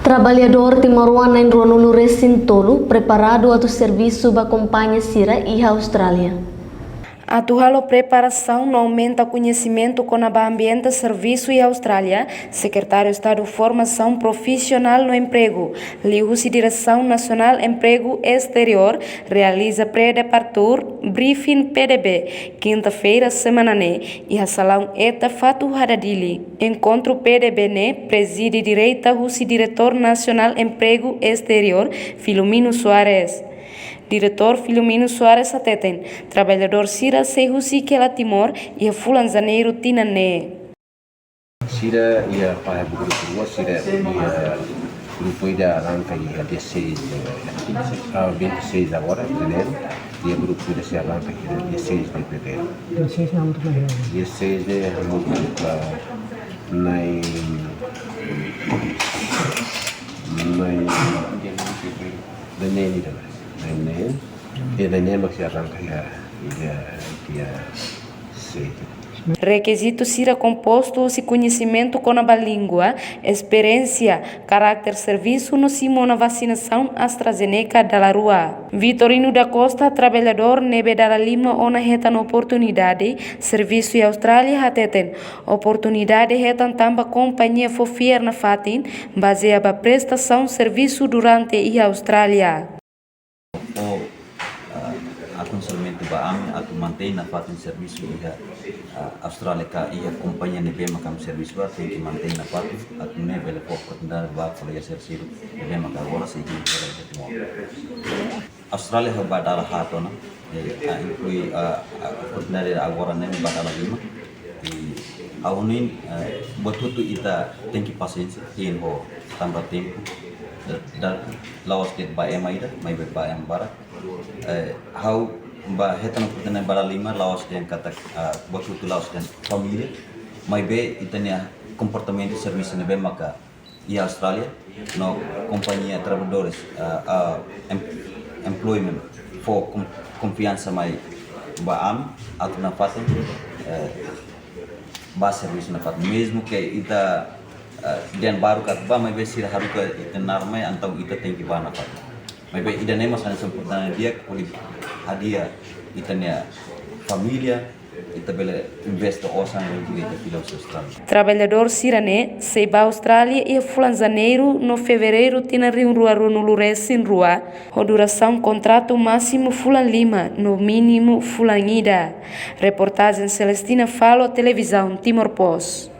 Trabalhador timaruana em Ronulu Recintolo, preparado a serviço da companhia Sira e Austrália. A tua preparação não aumenta conhecimento com a ambiente serviço e Austrália, Secretário de Estado de Formação Profissional no Emprego, Liusi Direção Nacional Emprego Exterior, realiza pré-departur briefing PDB, quinta-feira, semana e a salão ETA Fatu Hadadili. Encontro PDB preside direita o Diretor Nacional Emprego Exterior, Filomeno Soares. Diretor Filomeno Soares Ateten, trabalhador Sira Sehusi Kela Timor e a Fulan Janeiro Tinane. Sira ia para grupo dua, Sira ia grupo ida arranca ia 16 agora, de janeiro, e o grupo ida se arranca ia 16 de fevereiro. 16 não muito mais. 16 de muito e daí masih arranca dia 6. Requisito Sira composto se conhecimento com a língua, experiência, caráter serviço no Simona vacinação AstraZeneca da Rua. Vitorino da Costa, trabalhador nebe da Lima ona retan oportunidade, serviço e Austrália hateten. Oportunidade retan tamba companhia fofier na fatin, baseada prestação serviço durante e Austrália. Atau somente baami atau mantém na fatin serviço ia Austrália ka ia companhia nebe makam serviço tem que mantém na fatin atau nebe le oportunidade ba para ia serviço nebe makam agora se ia para ia timor Austrália ha badala hato na inclui oportunidade agora nebe badala lima e aunin betutu ita tem que paciência in ho tambah tempo da lawas ke ba emaida mai ba embara how ba hetan oportunidade bara lima lawas ke kata betutu lawas ke família mai be itania comportamento serviço nebe maka e Austrália no companhia trabalhadores employment for confiança mai ba am atau na fatin ba serviço na fatin mesmo que ita dan baru kat ba mai be sira haru ka ita narmai antau ita tem que ba na fatin mai be ida nema sana sempurna dia oleh hadiah itania família ita bele investe osan di ita filau Austrália. Trabalhador Sirane seba Austrália e Fulan Janeiro no fevereiro tina rim rua Ronulu Resin rua, a duração contrato máximo Fulan Lima, no mínimo Fulan Ida. Reportagem Celestina Falo, televisão Timor Post.